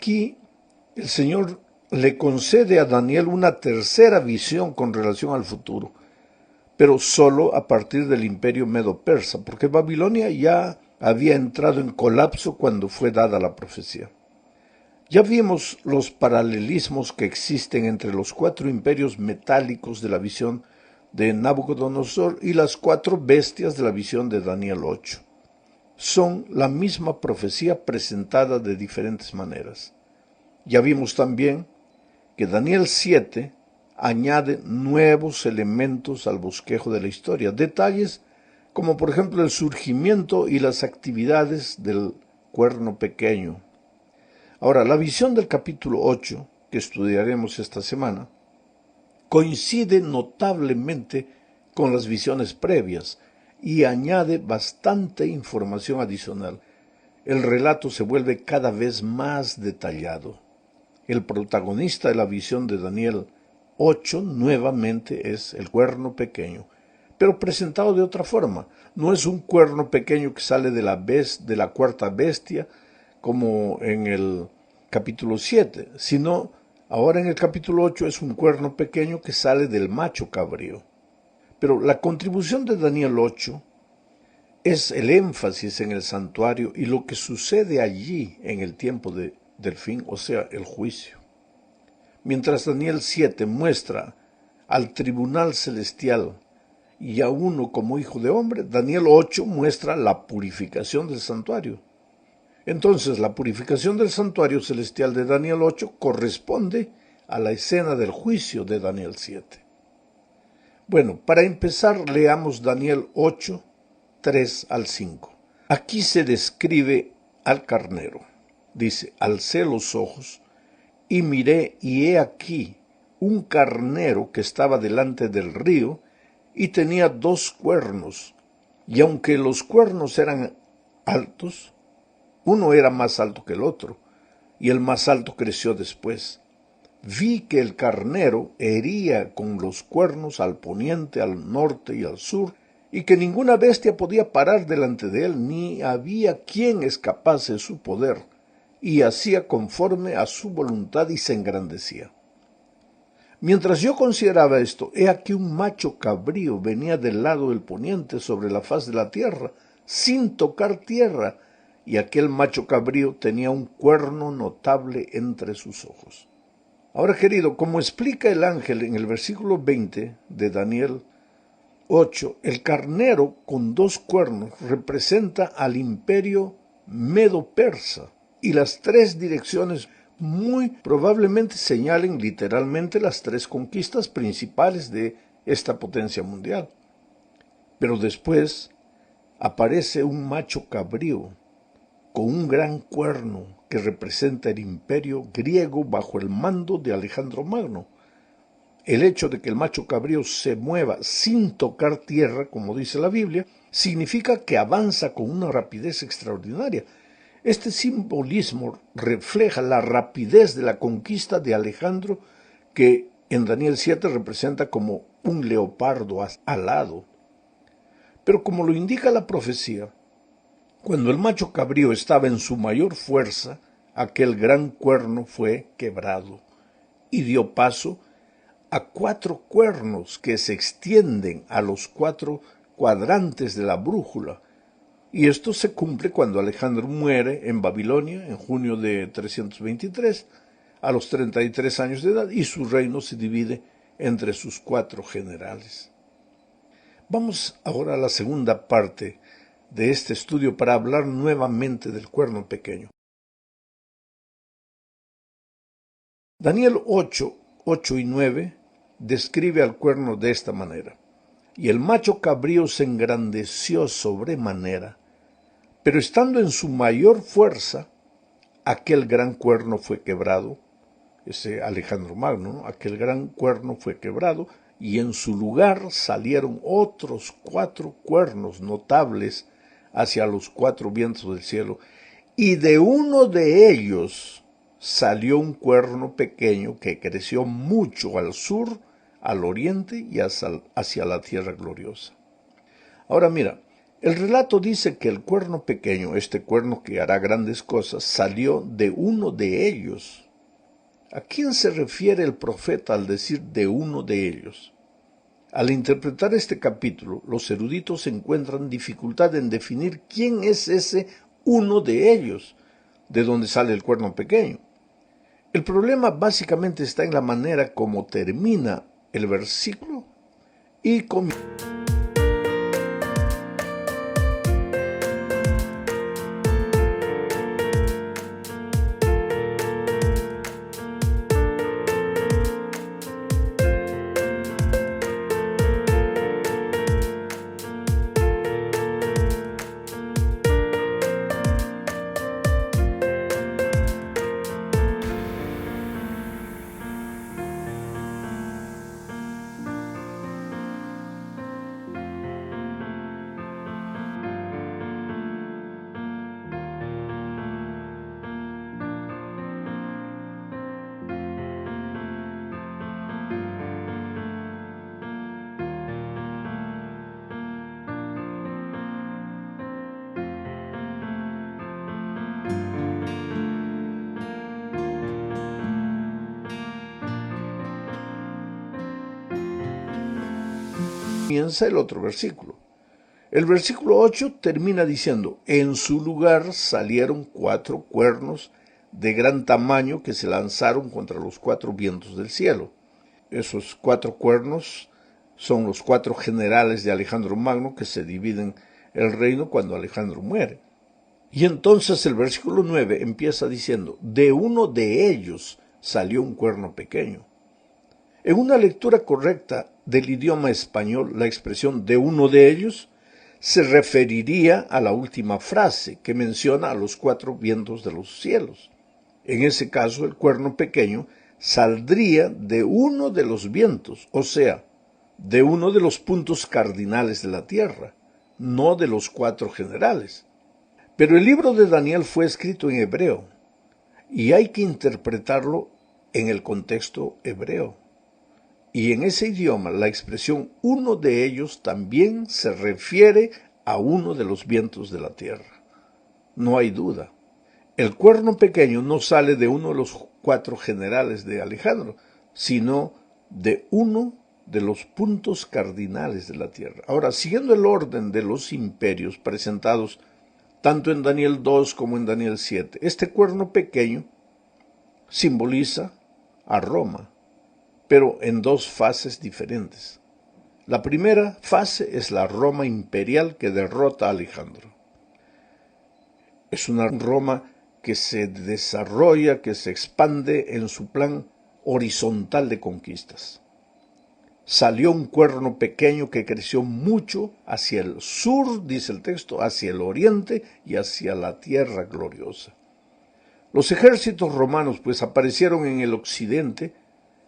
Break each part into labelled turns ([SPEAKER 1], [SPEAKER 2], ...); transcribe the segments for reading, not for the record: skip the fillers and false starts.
[SPEAKER 1] Aquí el Señor le concede a Daniel una tercera visión con relación al futuro, pero solo a partir del imperio medo-persa, porque Babilonia ya había entrado en colapso cuando fue dada la profecía. Ya vimos los paralelismos que existen entre los 4 imperios metálicos de la visión de Nabucodonosor y las 4 bestias de la visión de Daniel 8. Son la misma profecía presentada de diferentes maneras. Ya vimos también que Daniel 7 añade nuevos elementos al bosquejo de la historia, detalles como por ejemplo el surgimiento y las actividades del cuerno pequeño. Ahora, la visión del capítulo 8, que estudiaremos esta semana, coincide notablemente con las visiones previas y añade bastante información adicional. El relato se vuelve cada vez más detallado. El protagonista de la visión de Daniel 8 nuevamente es el cuerno pequeño, pero presentado de otra forma. No es un cuerno pequeño que sale de la cuarta bestia, como en el capítulo 7, sino ahora en el capítulo 8 es un cuerno pequeño que sale del macho cabrío. Pero la contribución de Daniel 8 es el énfasis en el santuario y lo que sucede allí en el tiempo del fin, o sea, el juicio. Mientras Daniel 7 muestra al tribunal celestial y a uno como hijo de hombre, Daniel 8 muestra la purificación del santuario. Entonces, la purificación del santuario celestial de Daniel 8 corresponde a la escena del juicio de Daniel 7. Bueno, para empezar, leamos Daniel 8, 3 al 5. Aquí se describe al carnero. Dice, alcé los ojos y miré, y he aquí un carnero que estaba delante del río y tenía 2 cuernos, y aunque los cuernos eran altos, uno era más alto que el otro, y el más alto creció después. Vi que el carnero hería con los cuernos al poniente, al norte y al sur, y que ninguna bestia podía parar delante de él, ni había quien escapase de su poder, y hacía conforme a su voluntad y se engrandecía. Mientras yo consideraba esto, he aquí un macho cabrío venía del lado del poniente sobre la faz de la tierra, sin tocar tierra, y aquel macho cabrío tenía un cuerno notable entre sus ojos. Ahora, querido, como explica el ángel en el versículo 20 de Daniel 8, el carnero con 2 cuernos representa al imperio medo-persa, y las 3 direcciones muy probablemente señalen literalmente las 3 conquistas principales de esta potencia mundial. Pero después aparece un macho cabrío con un gran cuerno que representa el imperio griego bajo el mando de Alejandro Magno. El hecho de que el macho cabrío se mueva sin tocar tierra, como dice la Biblia, significa que avanza con una rapidez extraordinaria. Este simbolismo refleja la rapidez de la conquista de Alejandro, que en Daniel 7 representa como un leopardo alado. Pero como lo indica la profecía, cuando el macho cabrío estaba en su mayor fuerza, aquel gran cuerno fue quebrado y dio paso a 4 cuernos que se extienden a los 4 cuadrantes de la brújula. Y esto se cumple cuando Alejandro muere en Babilonia en junio de 323, a los 33 años de edad, y su reino se divide entre sus 4 generales. Vamos ahora a la segunda parte de este estudio para hablar nuevamente del cuerno pequeño. Daniel 8, 8 y 9 describe al cuerno de esta manera. Y el macho cabrío se engrandeció sobremanera, pero estando en su mayor fuerza, aquel gran cuerno fue quebrado, ese Alejandro Magno, ¿no? Aquel gran cuerno fue quebrado, y en su lugar salieron otros 4 cuernos notables hacia los 4 vientos del cielo, y de uno de ellos salió un cuerno pequeño que creció mucho al sur, al oriente y hacia la tierra gloriosa. Ahora mira, El relato dice que el cuerno pequeño, este cuerno que hará grandes cosas, salió de uno de ellos. ¿A quién se refiere el profeta al decir de uno de ellos? Al interpretar este capítulo, los eruditos encuentran dificultad en definir quién es ese uno de ellos, de donde sale el cuerno pequeño. El problema básicamente está en la manera como termina el versículo y comienza. El otro versículo. El versículo 8 termina diciendo, en su lugar salieron 4 cuernos de gran tamaño que se lanzaron contra los 4 vientos del cielo. Esos 4 cuernos son los 4 generales de Alejandro Magno que se dividen el reino cuando Alejandro muere. Y entonces el versículo 9 empieza diciendo, de uno de ellos salió un cuerno pequeño. En una lectura correcta del idioma español, la expresión de uno de ellos se referiría a la última frase que menciona a los 4 vientos de los cielos. En ese caso, el cuerno pequeño saldría de uno de los vientos, o sea, de uno de los puntos cardinales de la tierra, no de los 4 generales. Pero el libro de Daniel fue escrito en hebreo, y hay que interpretarlo en el contexto hebreo. Y en ese idioma la expresión uno de ellos también se refiere a uno de los vientos de la tierra. No hay duda. El cuerno pequeño no sale de uno de los 4 generales de Alejandro, sino de uno de los puntos cardinales de la tierra. Ahora, siguiendo el orden de los imperios presentados tanto en Daniel 2 como en Daniel 7, este cuerno pequeño simboliza a Roma, pero en 2 fases diferentes. La primera fase es la Roma imperial que derrota a Alejandro. Es una Roma que se desarrolla, que se expande en su plan horizontal de conquistas. Salió un cuerno pequeño que creció mucho hacia el sur, dice el texto, hacia el oriente y hacia la tierra gloriosa. Los ejércitos romanos pues aparecieron en el occidente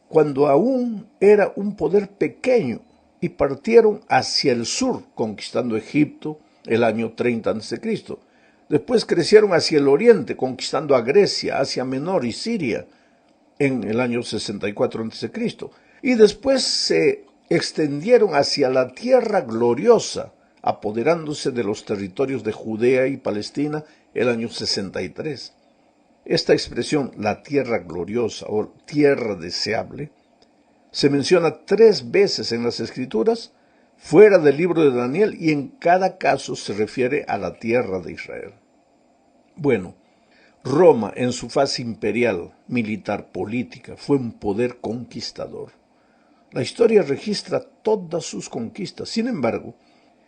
[SPEAKER 1] cuando aún era un poder pequeño y partieron hacia el sur, conquistando Egipto el año 30 a.C. Después crecieron hacia el oriente, conquistando a Grecia, Asia Menor y Siria en el año 64 a.C. Y después se extendieron hacia la tierra gloriosa, apoderándose de los territorios de Judea y Palestina el año 63. Esta expresión, la tierra gloriosa o tierra deseable, se menciona 3 veces en las Escrituras, fuera del libro de Daniel, y en cada caso se refiere a la tierra de Israel. Bueno, Roma en su fase imperial, militar, política, fue un poder conquistador. La historia registra todas sus conquistas. Sin embargo,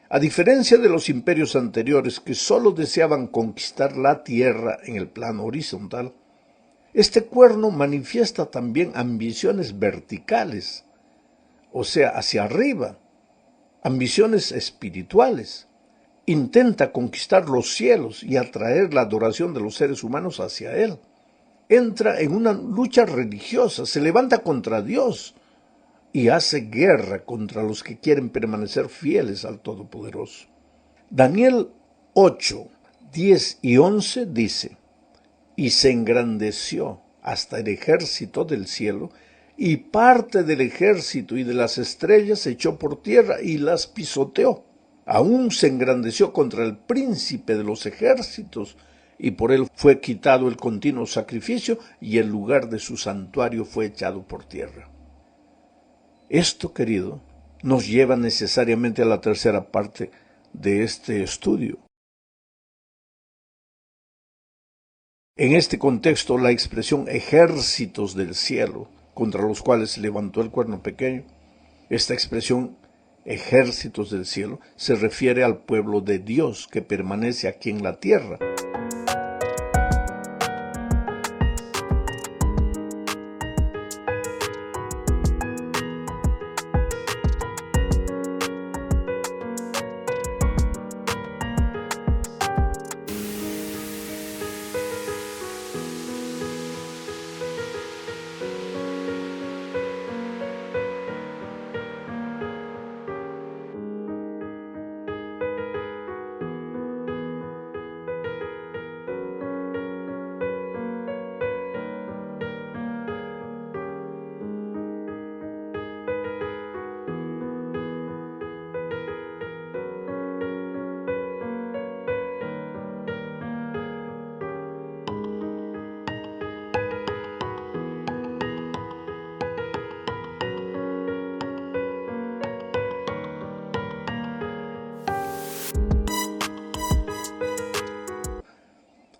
[SPEAKER 1] a diferencia de los imperios anteriores que solo deseaban conquistar la tierra en el plano horizontal, este cuerno manifiesta también ambiciones verticales, o sea, hacia arriba, ambiciones espirituales. Intenta conquistar los cielos y atraer la adoración de los seres humanos hacia él. Entra en una lucha religiosa, se levanta contra Dios y hace guerra contra los que quieren permanecer fieles al Todopoderoso. Daniel 8, 10 y 11 dice, y se engrandeció hasta el ejército del cielo, y parte del ejército y de las estrellas se echó por tierra y las pisoteó. Aún se engrandeció contra el príncipe de los ejércitos, y por él fue quitado el continuo sacrificio, y el lugar de su santuario fue echado por tierra. Esto, querido, nos lleva necesariamente a la tercera parte de este estudio. En este contexto, la expresión ejércitos del cielo, contra los cuales se levantó el cuerno pequeño, esta expresión ejércitos del cielo se refiere al pueblo de Dios que permanece aquí en la tierra.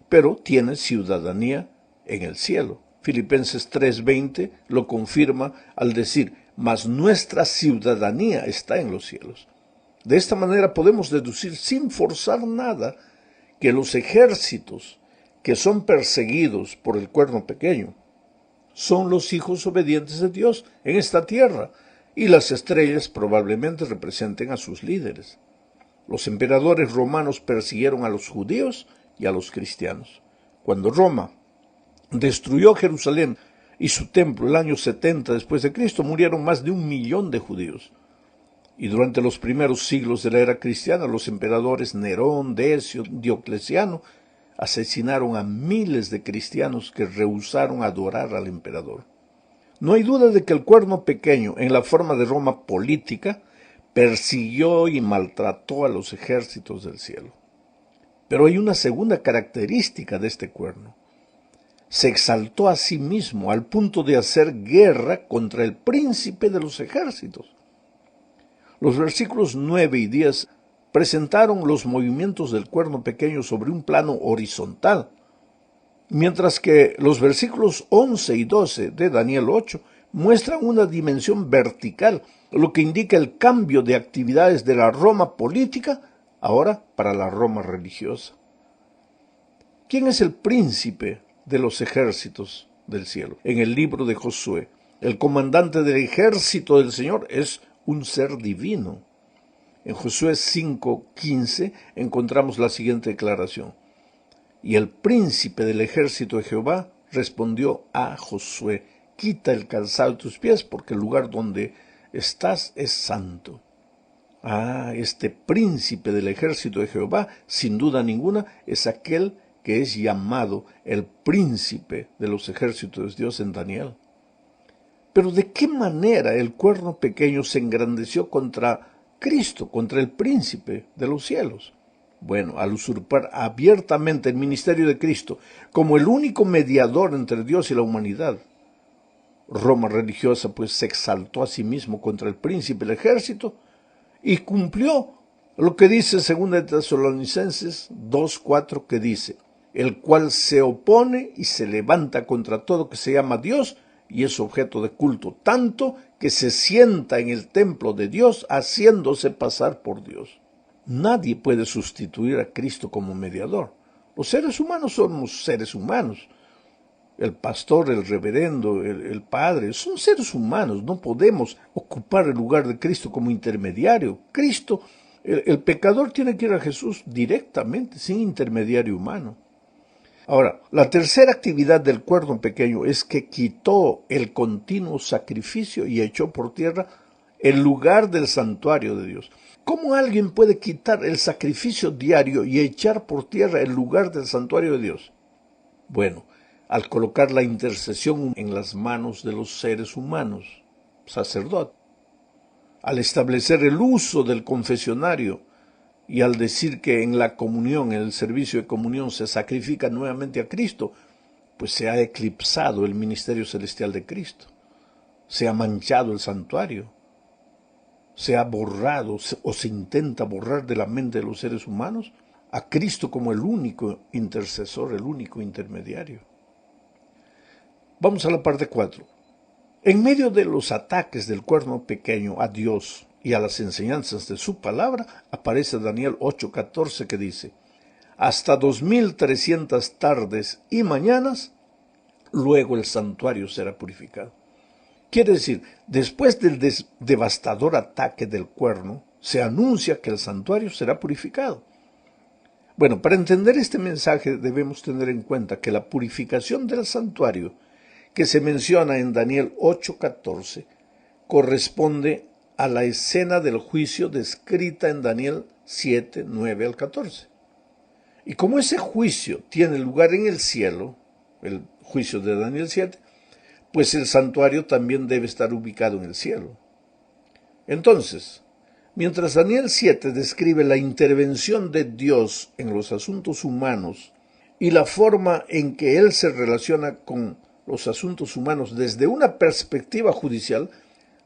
[SPEAKER 1] Pero tiene ciudadanía en el cielo. Filipenses 3:20 lo confirma al decir, mas nuestra ciudadanía está en los cielos. De esta manera podemos deducir sin forzar nada que los ejércitos que son perseguidos por el cuerno pequeño son los hijos obedientes de Dios en esta tierra, y las estrellas probablemente representen a sus líderes. Los emperadores romanos persiguieron a los judíos y a los cristianos. Cuando Roma destruyó Jerusalén y su templo el año 70 después de Cristo, murieron más de 1 millón de judíos. Y durante los primeros siglos de la era cristiana, los emperadores Nerón, Decio, Diocleciano asesinaron a miles de cristianos que rehusaron adorar al emperador. No hay duda de que el cuerno pequeño, en la forma de Roma política, persiguió y maltrató a los ejércitos del cielo. Pero hay una segunda característica de este cuerno. Se exaltó a sí mismo al punto de hacer guerra contra el príncipe de los ejércitos. Los versículos 9 y 10 presentaron los movimientos del cuerno pequeño sobre un plano horizontal, mientras que los versículos 11 y 12 de Daniel 8 muestran una dimensión vertical, lo que indica el cambio de actividades de la Roma política ahora para la Roma religiosa. ¿Quién es el príncipe de los ejércitos del cielo? En el libro de Josué, el comandante del ejército del Señor es un ser divino. En Josué 5:15 encontramos la siguiente declaración. Y el príncipe del ejército de Jehová respondió a Josué, quita el calzado de tus pies, porque el lugar donde estás es santo. Este príncipe del ejército de Jehová, sin duda ninguna, es aquel que es llamado el príncipe de los ejércitos de Dios en Daniel. Pero ¿de qué manera el cuerno pequeño se engrandeció contra Cristo, contra el príncipe de los cielos? Bueno, al usurpar abiertamente el ministerio de Cristo como el único mediador entre Dios y la humanidad, Roma religiosa pues se exaltó a sí mismo contra el príncipe del ejército y cumplió lo que dice 2 Tesalonicenses 2:4, que dice, el cual se opone y se levanta contra todo que se llama Dios y es objeto de culto, tanto que se sienta en el templo de Dios haciéndose pasar por Dios. Nadie puede sustituir a Cristo como mediador. Los seres humanos somos seres humanos. El pastor, el reverendo, el padre, son seres humanos. No podemos ocupar el lugar de Cristo como intermediario. Cristo, el pecador tiene que ir a Jesús directamente, sin intermediario humano. Ahora, la tercera actividad del cuerno pequeño es que quitó el continuo sacrificio y echó por tierra el lugar del santuario de Dios. ¿Cómo alguien puede quitar el sacrificio diario y echar por tierra el lugar del santuario de Dios? Bueno, al colocar la intercesión en las manos de los seres humanos, sacerdote, al establecer el uso del confesionario Y al decir que en la comunión, en el servicio de comunión, se sacrifica nuevamente a Cristo, pues se ha eclipsado el ministerio celestial de Cristo, se ha manchado el santuario, se ha borrado o se intenta borrar de la mente de los seres humanos a Cristo como el único intercesor, el único intermediario. Vamos a la parte 4. En medio de los ataques del cuerno pequeño a Dios y a las enseñanzas de su palabra, aparece Daniel 8:14 que dice: hasta 2300 tardes y mañanas, luego el santuario será purificado. Quiere decir, después del devastador ataque del cuerno, se anuncia que el santuario será purificado. Bueno, para entender este mensaje debemos tener en cuenta que la purificación del santuario, que se menciona en Daniel 8:14, corresponde a la escena del juicio descrita en Daniel 7:9 al 14. Y como ese juicio tiene lugar en el cielo, el juicio de Daniel 7, pues el santuario también debe estar ubicado en el cielo. Entonces, mientras Daniel 7 describe la intervención de Dios en los asuntos humanos y la forma en que Él se relaciona con los asuntos humanos desde una perspectiva judicial,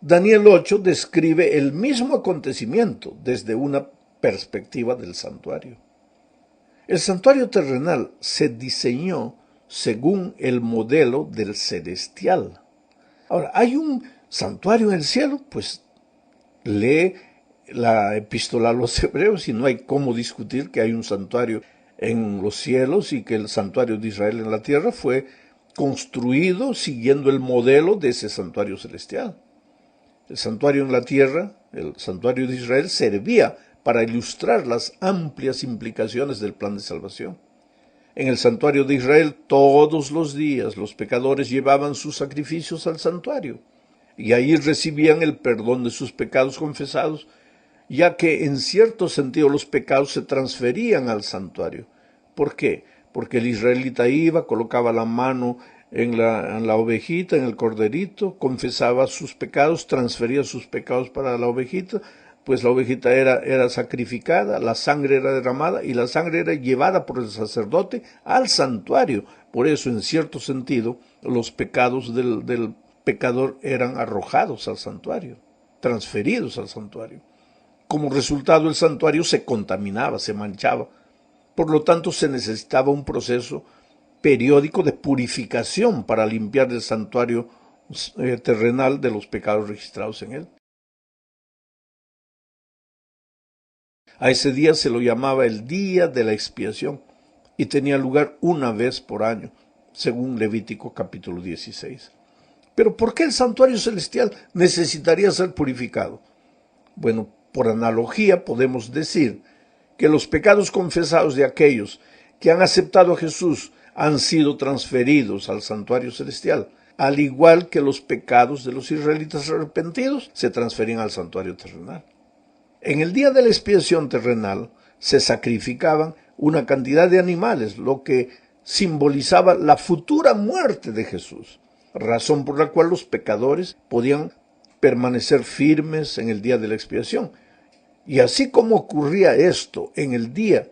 [SPEAKER 1] Daniel 8 describe el mismo acontecimiento desde una perspectiva del santuario. El santuario terrenal se diseñó según el modelo del celestial. Ahora, ¿hay un santuario en el cielo? Pues lee la epístola a los hebreos y no hay cómo discutir que hay un santuario en los cielos y que el santuario de Israel en la tierra fue construido siguiendo el modelo de ese santuario celestial. El santuario en la tierra, el santuario de Israel, servía para ilustrar las amplias implicaciones del plan de salvación. En el santuario de Israel, todos los días los pecadores llevaban sus sacrificios al santuario y ahí recibían el perdón de sus pecados confesados, ya que en cierto sentido los pecados se transferían al santuario. ¿Por qué? Porque el israelita iba, colocaba la mano en la ovejita, en el corderito, confesaba sus pecados, transfería sus pecados para la ovejita, pues la ovejita era sacrificada, la sangre era derramada y la sangre era llevada por el sacerdote al santuario. Por eso, en cierto sentido, los pecados del pecador eran arrojados al santuario, transferidos al santuario. Como resultado, el santuario se contaminaba, se manchaba. Por lo tanto, se necesitaba un proceso periódico de purificación para limpiar el santuario terrenal de los pecados registrados en él. A ese día se lo llamaba el día de la expiación y tenía lugar una vez por año, según Levítico capítulo 16. Pero ¿por qué el santuario celestial necesitaría ser purificado? Bueno, por analogía podemos decir que los pecados confesados de aquellos que han aceptado a Jesús han sido transferidos al santuario celestial, al igual que los pecados de los israelitas arrepentidos se transferían al santuario terrenal. En el día de la expiación terrenal se sacrificaban una cantidad de animales, lo que simbolizaba la futura muerte de Jesús, razón por la cual los pecadores podían permanecer firmes en el día de la expiación. Y así como ocurría esto en el día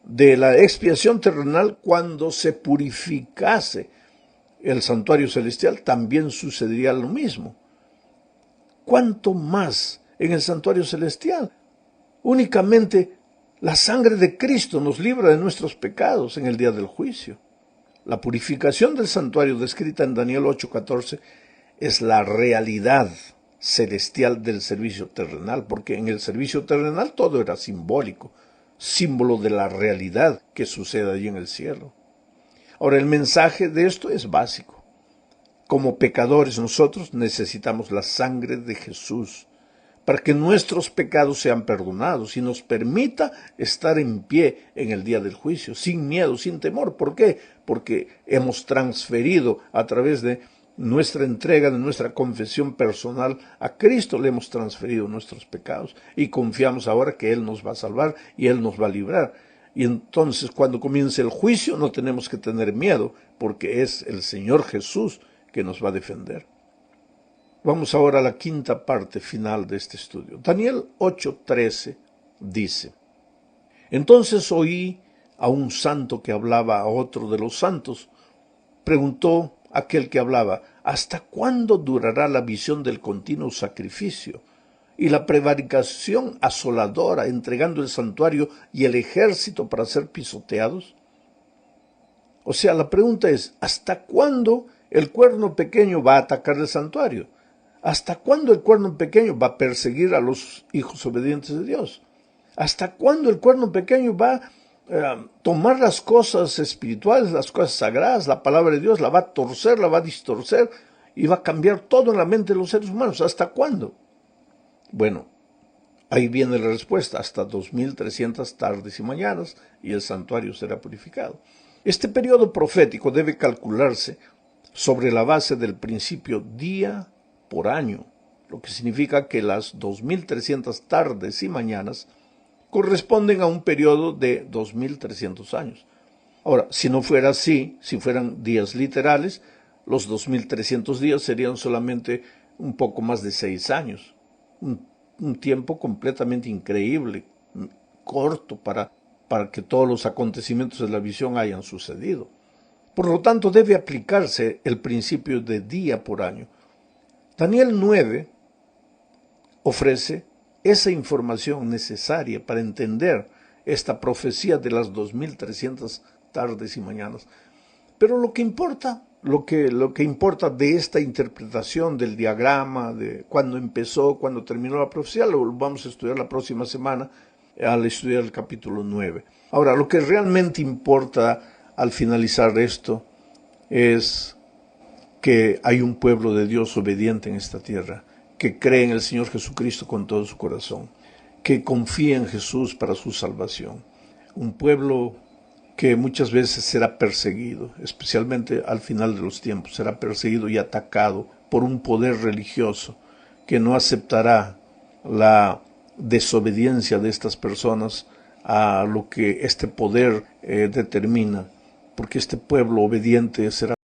[SPEAKER 1] de la expiación terrenal, cuando se purificase el santuario celestial, también sucedería lo mismo. ¿Cuánto más en el santuario celestial? Únicamente la sangre de Cristo nos libra de nuestros pecados en el día del juicio. La purificación del santuario descrita en Daniel 8:14 es la realidad celestial del servicio terrenal, porque en el servicio terrenal todo era simbólico, símbolo de la realidad que sucede allí en el cielo. Ahora, el mensaje de esto es básico. Como pecadores nosotros necesitamos la sangre de Jesús para que nuestros pecados sean perdonados y nos permita estar en pie en el día del juicio, sin miedo, sin temor. ¿Por qué? Porque hemos transferido a través de nuestra entrega, de nuestra confesión personal a Cristo, le hemos transferido nuestros pecados y confiamos ahora que Él nos va a salvar y Él nos va a librar. Y entonces cuando comience el juicio no tenemos que tener miedo, porque es el Señor Jesús que nos va a defender. Vamos ahora a la quinta parte final de este estudio. Daniel 8:13 dice: Entonces oí a un santo que hablaba a otro de los santos. Preguntó aquel que hablaba: ¿hasta cuándo durará la visión del continuo sacrificio y la prevaricación asoladora, entregando el santuario y el ejército para ser pisoteados? O sea, la pregunta es: ¿hasta cuándo el cuerno pequeño va a atacar el santuario? ¿Hasta cuándo el cuerno pequeño va a perseguir a los hijos obedientes de Dios? ¿Hasta cuándo el cuerno pequeño va a tomar las cosas espirituales, las cosas sagradas, la palabra de Dios, la va a torcer, la va a distorcer y va a cambiar todo en la mente de los seres humanos? ¿Hasta cuándo? Bueno, ahí viene la respuesta: hasta 2300 tardes y mañanas, y el santuario será purificado. Este periodo profético debe calcularse sobre la base del principio día por año, lo que significa que las 2300 tardes y mañanas corresponden a un periodo de 2300 años. Ahora, si no fuera así, si fueran días literales, los 2300 días serían solamente un poco más de 6 años. Un tiempo completamente increíble, corto para que todos los acontecimientos de la visión hayan sucedido. Por lo tanto, debe aplicarse el principio de día por año. Daniel 9 ofrece esa información necesaria para entender esta profecía de las 2300 tardes y mañanas. Pero lo que importa de esta interpretación del diagrama, de cuándo empezó, cuándo terminó la profecía, lo vamos a estudiar la próxima semana al estudiar el capítulo 9. Ahora, lo que realmente importa al finalizar esto es que hay un pueblo de Dios obediente en esta tierra, que cree en el Señor Jesucristo con todo su corazón, que confía en Jesús para su salvación. Un pueblo que muchas veces será perseguido, especialmente al final de los tiempos, será perseguido y atacado por un poder religioso que no aceptará la desobediencia de estas personas a lo que este poder determina, porque este pueblo obediente será